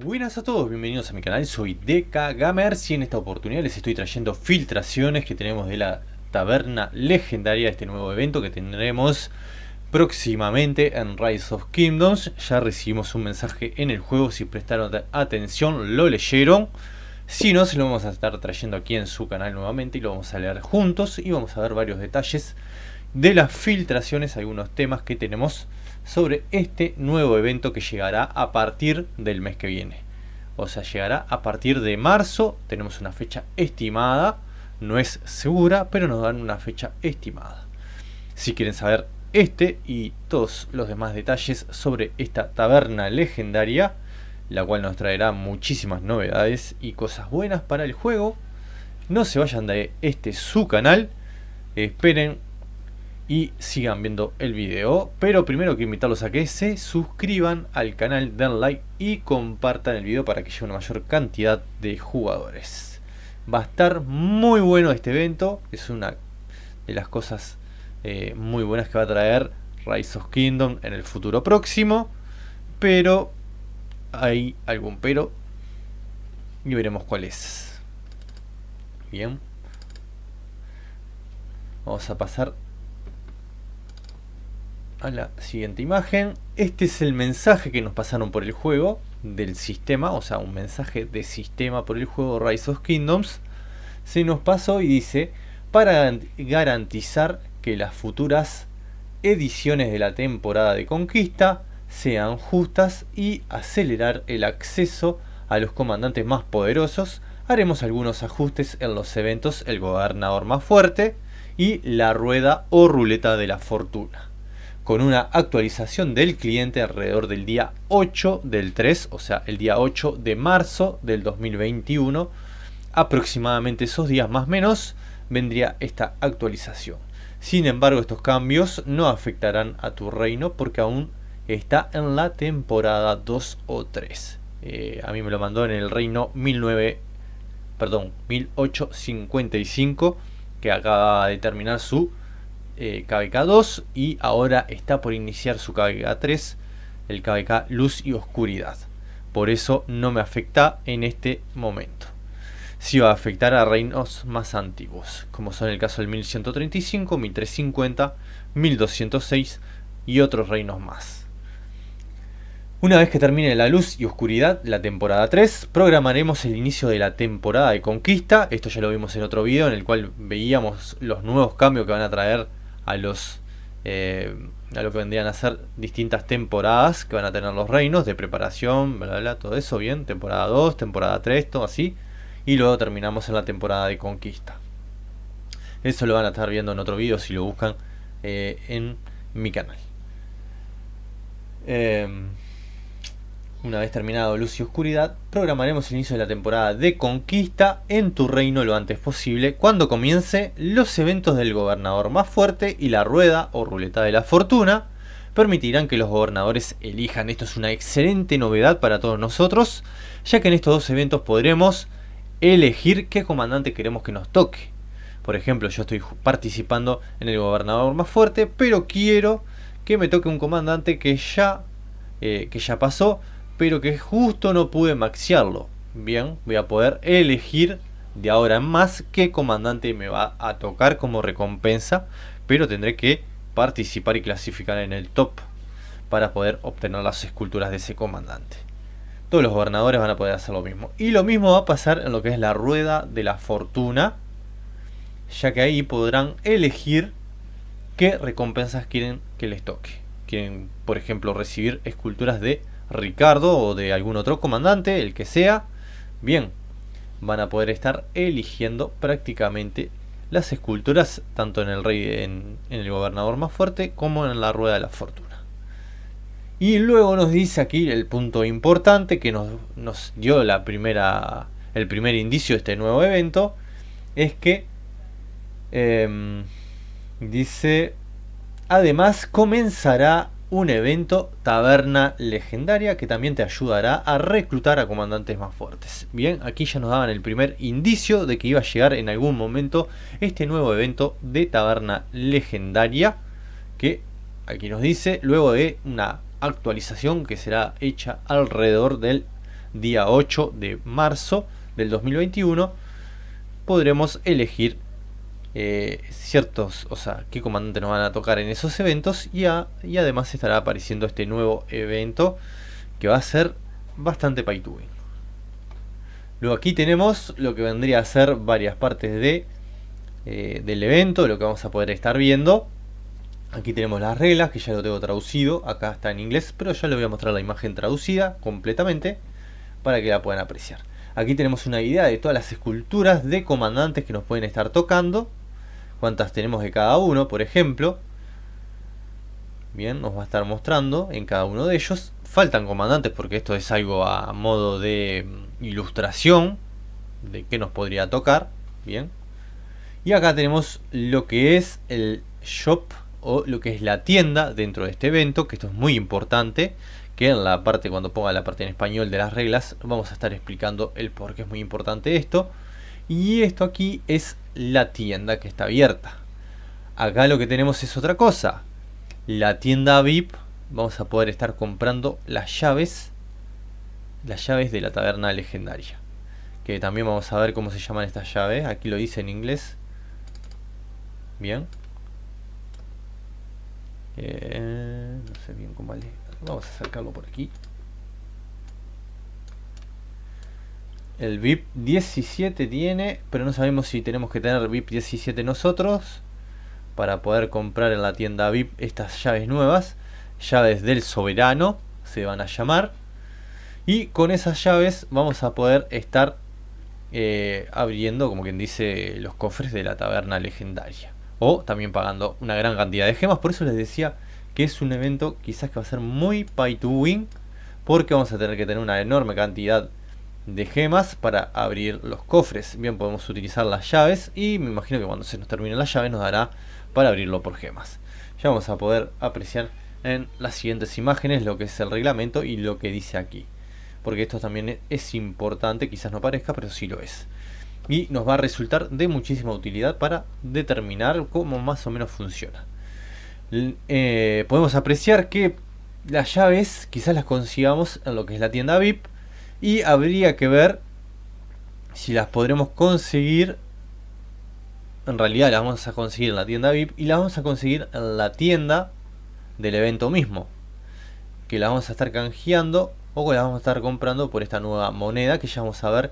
Buenas a todos, bienvenidos a mi canal, soy DK Gamers y en esta oportunidad les estoy trayendo filtraciones que tenemos de la taberna legendaria, este nuevo evento que tendremos próximamente en Rise of Kingdoms. Ya recibimos un mensaje en el juego, si prestaron atención lo leyeron. Si no, se lo vamos a estar trayendo aquí en su canal nuevamente y lo vamos a leer juntos y vamos a ver varios detalles de las filtraciones, algunos temas que tenemos sobre este nuevo evento que llegará a partir del mes que viene. O sea, llegará a partir de marzo. Tenemos una fecha estimada, no es segura, pero nos dan una fecha estimada. Si quieren saber este y todos los demás detalles sobre esta taberna legendaria, la cual nos traerá muchísimas novedades y cosas buenas para el juego, no se vayan de su canal, esperen y sigan viendo el video. Pero primero quiero invitarlos a que se suscriban al canal, den like y compartan el video para que llegue una mayor cantidad de jugadores. Va a estar muy bueno este evento, es una de las cosas muy buenas que va a traer Rise of Kingdom en el futuro próximo, pero hay algún pero y veremos cuál es. Bien, vamos a pasar a la siguiente imagen. Este es el mensaje que nos pasaron por el juego del sistema, o sea, un mensaje de sistema por el juego Rise of Kingdoms. Se nos pasó y dice: para garantizar que las futuras ediciones de la temporada de conquista sean justas y acelerar el acceso a los comandantes más poderosos, haremos algunos ajustes en los eventos El Gobernador Más Fuerte y La Rueda o Ruleta de la Fortuna, con una actualización del cliente alrededor del día 8 del 3, o sea, el día 8 de marzo del 2021. Aproximadamente esos días más o menos vendría esta actualización. Sin embargo, estos cambios no afectarán a tu reino porque aún está en la temporada 2 o 3. A mí me lo mandó en el reino 1855, que acaba de terminar su KVK 2 y ahora está por iniciar su KVK 3, el KVK Luz y Oscuridad. Por eso no me afecta en este momento. Sí va a afectar a reinos más antiguos, como son el caso del 1135, 1350, 1206 y otros reinos más. Una vez que termine la Luz y Oscuridad, la temporada 3, programaremos el inicio de la temporada de conquista. Esto ya lo vimos en otro video en el cual veíamos los nuevos cambios que van a traer a lo que vendrían a ser distintas temporadas que van a tener los reinos de preparación, bla, bla, todo eso bien, temporada 2, temporada 3, todo así, y luego terminamos en la temporada de conquista. Eso lo van a estar viendo en otro video si lo buscan en mi canal. Una vez terminado Luz y Oscuridad, programaremos el inicio de la temporada de conquista en tu reino lo antes posible, cuando comience los eventos del Gobernador Más Fuerte y la Rueda o Ruleta de la Fortuna. Permitirán que los gobernadores elijan. Esto es una excelente novedad para todos nosotros, ya que en estos dos eventos podremos elegir qué comandante queremos que nos toque. Por ejemplo, yo estoy participando en el Gobernador Más Fuerte, pero quiero que me toque un comandante que ya pasó, pero que justo no pude maxearlo. Bien, voy a poder elegir de ahora en más qué comandante me va a tocar como recompensa, pero tendré que participar y clasificar en el top para poder obtener las esculturas de ese comandante. Todos los gobernadores van a poder hacer lo mismo, y lo mismo va a pasar en lo que es la Rueda de la Fortuna, ya que ahí podrán elegir qué recompensas quieren que les toque. Quieren, por ejemplo, recibir esculturas de Ricardo o de algún otro comandante, el que sea. Bien, van a poder estar eligiendo prácticamente las esculturas tanto en el Gobernador Más Fuerte como en la Rueda de la Fortuna. Y luego nos dice aquí el punto importante que nos dio el primer indicio de este nuevo evento, es que dice: además comenzará un evento Taberna Legendaria que también te ayudará a reclutar a comandantes más fuertes. Bien, aquí ya nos daban el primer indicio de que iba a llegar en algún momento este nuevo evento de Taberna Legendaria, que aquí nos dice luego de una actualización que será hecha alrededor del día 8 de marzo del 2021, podremos elegir ciertos, o sea, qué comandantes nos van a tocar en esos eventos, y además estará apareciendo este nuevo evento que va a ser bastante pay to win. Luego aquí tenemos lo que vendría a ser varias partes del evento, lo que vamos a poder estar viendo. Aquí tenemos las reglas, que ya lo tengo traducido, acá está en inglés, pero ya les voy a mostrar la imagen traducida completamente para que la puedan apreciar. Aquí tenemos una idea de todas las esculturas de comandantes que nos pueden estar tocando, cuántas tenemos de cada uno, por ejemplo. Bien, nos va a estar mostrando en cada uno de ellos. Faltan comandantes porque esto es algo a modo de ilustración de qué nos podría tocar. Bien. Y acá tenemos lo que es el shop, o lo que es la tienda dentro de este evento, que esto es muy importante, que en la parte, cuando ponga la parte en español de las reglas, vamos a estar explicando el por qué es muy importante esto. Y esto aquí es la tienda que está abierta. Acá lo que tenemos es otra cosa. La tienda VIP, vamos a poder estar comprando las llaves de la taberna legendaria, que también vamos a ver cómo se llaman estas llaves. Aquí lo dice en inglés. Bien. No sé bien cómo vale. Vamos a acercarlo por aquí. El VIP 17 tiene, pero no sabemos si tenemos que tener VIP 17 nosotros para poder comprar en la tienda VIP estas llaves nuevas. Llaves del soberano se van a llamar. Y con esas llaves vamos a poder estar abriendo, como quien dice, los cofres de la taberna legendaria. O también pagando una gran cantidad de gemas. Por eso les decía que es un evento quizás que va a ser muy pay to win, porque vamos a tener que tener una enorme cantidad de gemas para abrir los cofres. Bien, podemos utilizar las llaves, y me imagino que cuando se nos terminen las llaves nos dará para abrirlo por gemas. Ya vamos a poder apreciar en las siguientes imágenes lo que es el reglamento y lo que dice aquí, porque esto también es importante, quizás no parezca, pero sí lo es. Y nos va a resultar de muchísima utilidad para determinar cómo más o menos funciona. Podemos apreciar que las llaves quizás las consigamos en lo que es la tienda VIP, y habría que ver si las podremos conseguir. En realidad las vamos a conseguir en la tienda VIP, y las vamos a conseguir en la tienda del evento mismo, que las vamos a estar canjeando o que las vamos a estar comprando por esta nueva moneda, que ya vamos a ver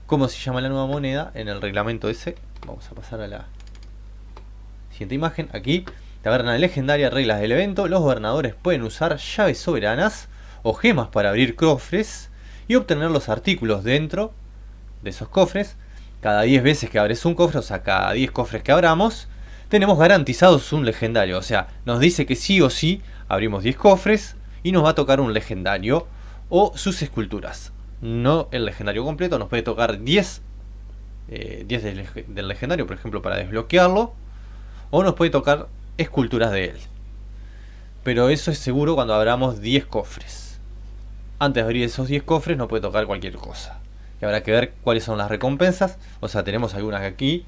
cómo se llama la nueva moneda en el reglamento ese. Vamos a pasar a la siguiente imagen. Aquí, taberna legendaria, reglas del evento. Los gobernadores pueden usar llaves soberanas o gemas para abrir cofres y obtener los artículos dentro de esos cofres. Cada 10 veces que abres un cofre, o sea, cada 10 cofres que abramos, tenemos garantizados un legendario. O sea, nos dice que sí o sí abrimos 10 cofres y nos va a tocar un legendario o sus esculturas. No el legendario completo, nos puede tocar 10 del legendario, por ejemplo, para desbloquearlo, o nos puede tocar esculturas de él. Pero eso es seguro cuando abramos 10 cofres. Antes de abrir esos 10 cofres nos puede tocar cualquier cosa, y habrá que ver cuáles son las recompensas. O sea, tenemos algunas aquí,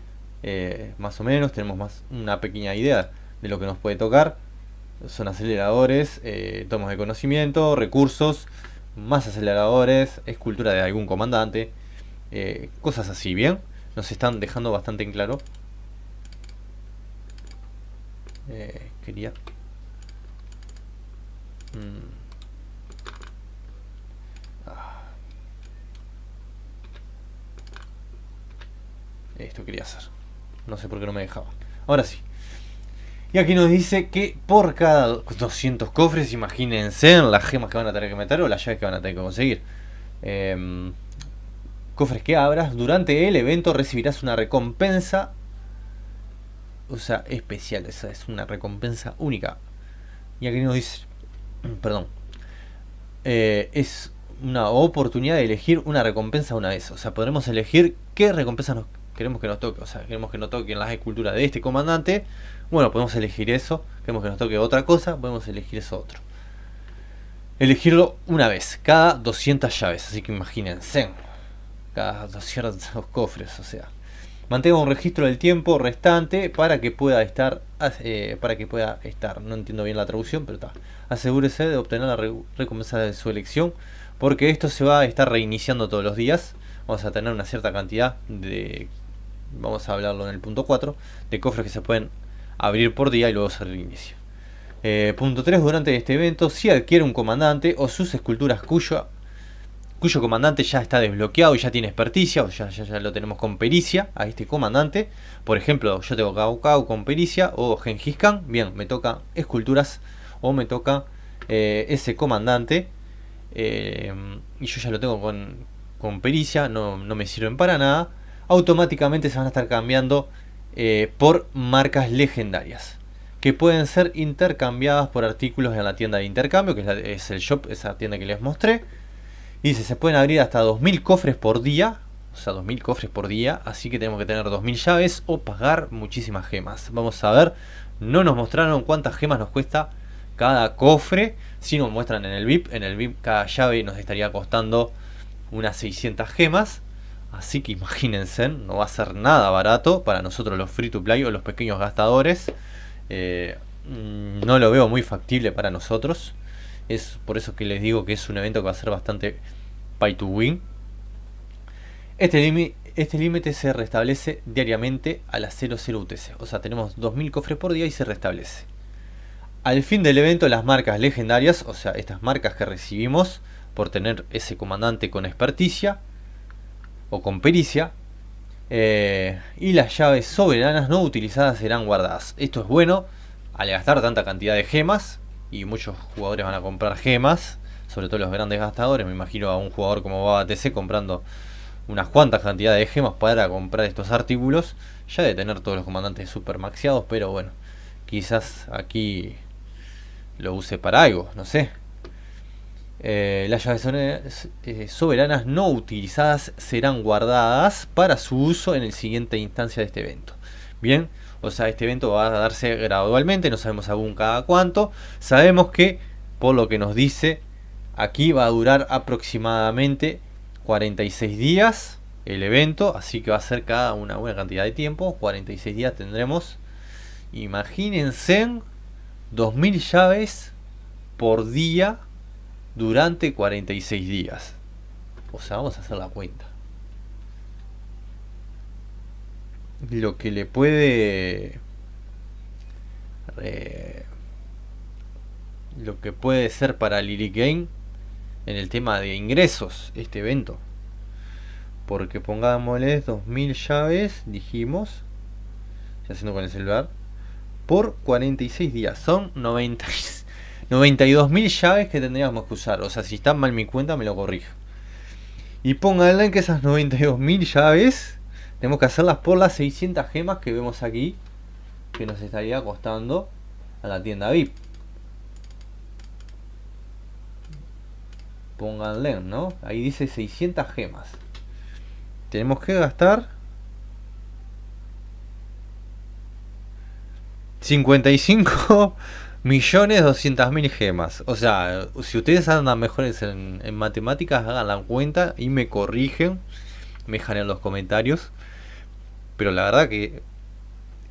más o menos, tenemos más una pequeña idea de lo que nos puede tocar. Son aceleradores, tomos de conocimiento, recursos, más aceleradores, escultura de algún comandante, cosas así. Bien, nos están dejando bastante en claro. Quería esto quería hacer, no sé por qué no me dejaba. Ahora sí. Y aquí nos dice que por cada 200 cofres, imagínense las gemas que van a tener que meter o las llaves que van a tener que conseguir. Cofres que abras durante el evento recibirás una recompensa, o sea, especial. Esa es una recompensa única. Y aquí nos dice, perdón, es una oportunidad de elegir una recompensa una vez. O sea, podremos elegir qué recompensa queremos que nos toque. O sea, queremos que nos toquen las esculturas de este comandante. Bueno, podemos elegir eso. Queremos que nos toque otra cosa, podemos elegir eso otro. Elegirlo una vez, cada 200 llaves. Así que imagínense, cada 200 cofres. O sea, mantenga un registro del tiempo restante para que pueda estar. No entiendo bien la traducción, pero está. Asegúrese de obtener la recompensa de su elección porque esto se va a estar reiniciando todos los días. Vamos a tener una cierta cantidad de, vamos a hablarlo en el punto 4, de cofres que se pueden abrir por día y luego se reinicia. Punto 3. Durante este evento, si adquiere un comandante o sus esculturas cuyo comandante ya está desbloqueado y ya tiene experticia, o ya lo tenemos con pericia a este comandante. Por ejemplo, yo tengo Cao Cao con pericia o Gengis Khan. Bien, me toca esculturas o me toca ese comandante. Y yo ya lo tengo con pericia, no me sirven para nada. Automáticamente se van a estar cambiando por marcas legendarias, que pueden ser intercambiadas por artículos en la tienda de intercambio, que es el shop, esa tienda que les mostré. Y dice, se pueden abrir hasta 2000 cofres por día. O sea, 2000 cofres por día. Así que tenemos que tener 2000 llaves o pagar muchísimas gemas. Vamos a ver. No nos mostraron cuántas gemas nos cuesta cada cofre. Si nos muestran en el VIP. En el VIP cada llave nos estaría costando unas 600 gemas. Así que imagínense, no va a ser nada barato para nosotros los free to play o los pequeños gastadores. No lo veo muy factible para nosotros. Es por eso que les digo que es un evento que va a ser bastante pay to win. Este límite se restablece diariamente a las 00 UTC. O sea, tenemos 2000 cofres por día y se restablece. Al fin del evento, las marcas legendarias, o sea, estas marcas que recibimos por tener ese comandante con experticia o con pericia, y las llaves soberanas no utilizadas serán guardadas. Esto es bueno al gastar tanta cantidad de gemas. Y muchos jugadores van a comprar gemas, sobre todo los grandes gastadores. Me imagino a un jugador como Baba TC comprando unas cuantas cantidades de gemas para comprar estos artículos. Ya de tener todos los comandantes super maxiados, pero bueno, quizás aquí lo use para algo, no sé. Las llaves soberanas no utilizadas serán guardadas para su uso en el siguiente instancia de este evento. Bien. O sea, este evento va a darse gradualmente, no sabemos aún cada cuánto. Sabemos que, por lo que nos dice, aquí va a durar aproximadamente 46 días el evento. Así que va a ser cada una buena cantidad de tiempo. 46 días tendremos. Imagínense 2000 llaves por día durante 46 días. O sea, vamos a hacer la cuenta. Lo que le puede lo que puede ser para Lily Game en el tema de ingresos este evento, porque pongámosle 2000 llaves, dijimos, estoy haciendo con el celular, por 46 días son 92.000 llaves que tendríamos que usar. O sea, si está mal mi cuenta me lo corrijo. Y pónganle que esas 92.000 llaves tenemos que hacerlas por las 600 gemas que vemos aquí, que nos estaría costando a la tienda VIP. Pónganle, ¿no? Ahí dice 600 gemas. Tenemos que gastar 55.200.000 gemas. O sea, si ustedes andan mejores en matemáticas, hagan la cuenta y me corrigen. Me dejan en los comentarios. Pero la verdad que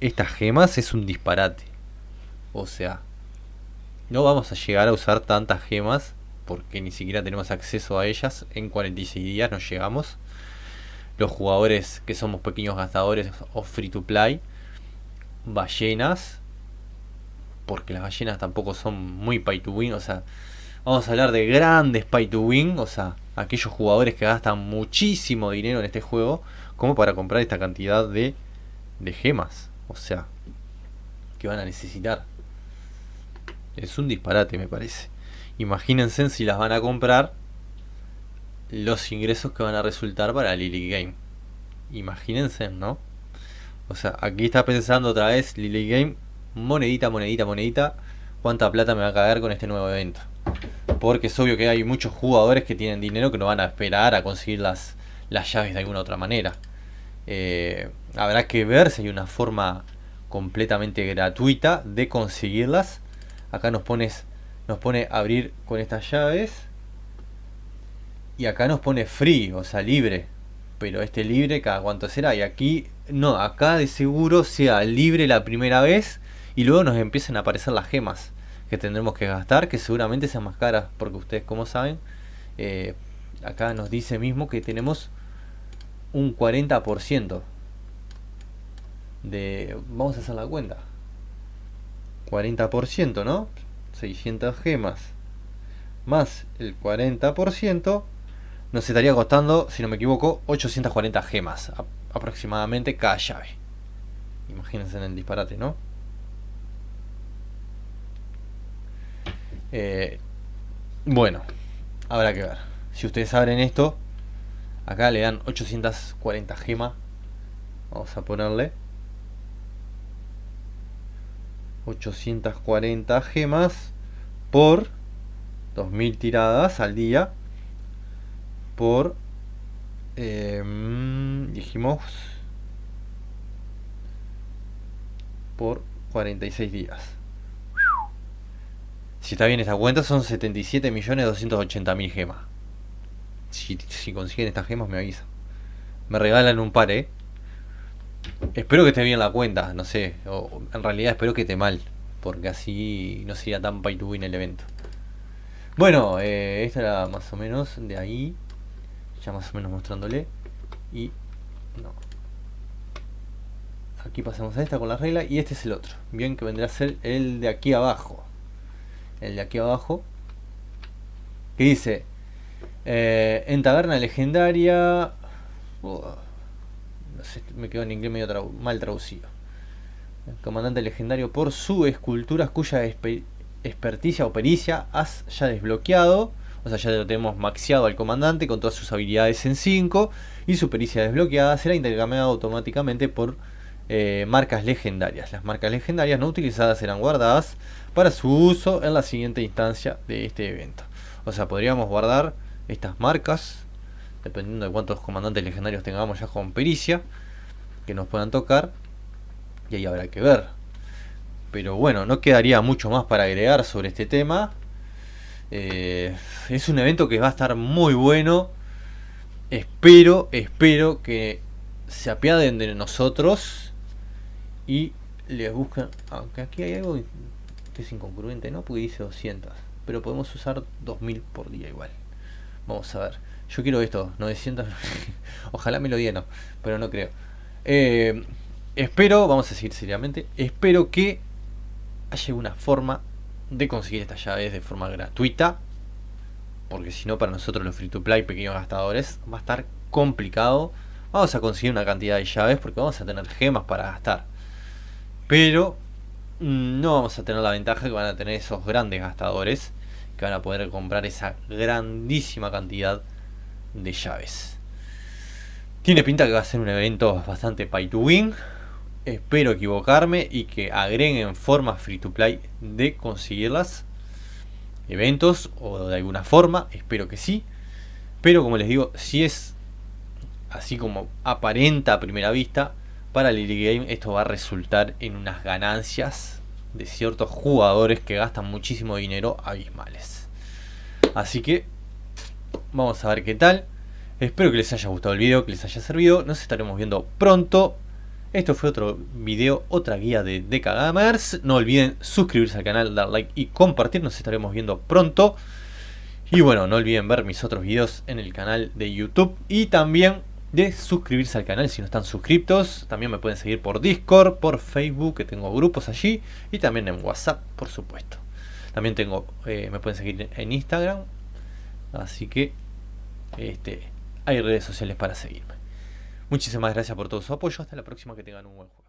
estas gemas es un disparate. O sea, no vamos a llegar a usar tantas gemas porque ni siquiera tenemos acceso a ellas. En 46 días no llegamos. Los jugadores que somos pequeños gastadores o free to play, ballenas, porque las ballenas tampoco son muy pay to win. O sea, vamos a hablar de grandes pay to win. O sea, aquellos jugadores que gastan muchísimo dinero en este juego como para comprar esta cantidad de gemas. O sea, que van a necesitar. Es un disparate, me parece. Imagínense si las van a comprar, los ingresos que van a resultar para Lily Game. Imagínense, ¿no? O sea, aquí está pensando otra vez Lily Game, monedita, cuánta plata me va a caer con este nuevo evento. Porque es obvio que hay muchos jugadores que tienen dinero que no van a esperar a conseguir las llaves de alguna otra manera. Habrá que ver si hay una forma completamente gratuita de conseguirlas. Acá nos pone abrir con estas llaves. Y acá nos pone free, o sea, libre. Pero este libre, ¿cada cuánto será? Y aquí, no, acá de seguro sea libre la primera vez. Y luego nos empiezan a aparecer las gemas que tendremos que gastar, que seguramente sean más caras. Porque ustedes, como saben, Acá nos dice mismo que tenemos un 40% de... Vamos a hacer la cuenta. 40%, ¿no? 600 gemas más el 40% nos estaría costando, si no me equivoco, 840 gemas aproximadamente cada llave. Imagínense en el disparate, ¿no? Bueno, habrá que ver. Si ustedes abren esto, acá le dan 840 gemas. Vamos a ponerle 840 gemas por 2000 tiradas al día por dijimos por 46 días. Si está bien esta cuenta, son 77.280.000 gemas. Si consiguen estas gemas, me avisan. Me regalan un par, Espero que esté bien la cuenta, no sé. O en realidad espero que esté mal, porque así no sería tan pay to win el evento. Bueno, esta era más o menos de ahí. Ya más o menos mostrándole. Y no. Aquí pasamos a esta con la regla. Y este es el otro. Bien, que vendrá a ser el de aquí abajo. El de aquí abajo. Que dice... en taberna legendaria... no sé, me quedo en inglés medio mal traducido. El comandante legendario por su esculturas cuya experticia o pericia has ya desbloqueado. O sea, ya lo tenemos maxeado al comandante con todas sus habilidades en 5. Y su pericia desbloqueada será intercambiada automáticamente por marcas legendarias. Las marcas legendarias no utilizadas serán guardadas para su uso en la siguiente instancia de este evento. O sea, podríamos guardar estas marcas dependiendo de cuántos comandantes legendarios tengamos ya con pericia que nos puedan tocar. Y ahí habrá que ver. Pero bueno, no quedaría mucho más para agregar sobre este tema. Es un evento que va a estar muy bueno. Espero que se apiaden de nosotros y les busquen. Aunque aquí hay algo que es incongruente, ¿no? Porque dice 200. Pero podemos usar 2000 por día igual. Vamos a ver. Yo quiero esto, 900. Ojalá me lo dieran, pero no creo. Espero, vamos a decir seriamente, espero que haya una forma de conseguir estas llaves de forma gratuita. Porque si no, para nosotros los free to play pequeños gastadores va a estar complicado. Vamos a conseguir una cantidad de llaves porque vamos a tener gemas para gastar. Pero no vamos a tener la ventaja que van a tener esos grandes gastadores, que van a poder comprar esa grandísima cantidad de llaves. Tiene pinta que va a ser un evento bastante pay to win. Espero equivocarme y que agreguen formas free to play de conseguirlas. Eventos o de alguna forma, espero que sí. Pero como les digo, si es así como aparenta a primera vista, para el early game esto va a resultar en unas ganancias de ciertos jugadores que gastan muchísimo dinero abismales. Así que vamos a ver qué tal. Espero que les haya gustado el video, que les haya servido. Nos estaremos viendo pronto. Esto fue otro video, otra guía de DK Gamers. No olviden suscribirse al canal, dar like y compartir. Nos estaremos viendo pronto. Y bueno, no olviden ver mis otros videos en el canal de YouTube. Y también de suscribirse al canal si no están suscriptos. También me pueden seguir por Discord, por Facebook, que tengo grupos allí. Y también en WhatsApp, por supuesto. También tengo, me pueden seguir en Instagram. Así que hay redes sociales para seguirme. Muchísimas gracias por todo su apoyo. Hasta la próxima, que tengan un buen juego.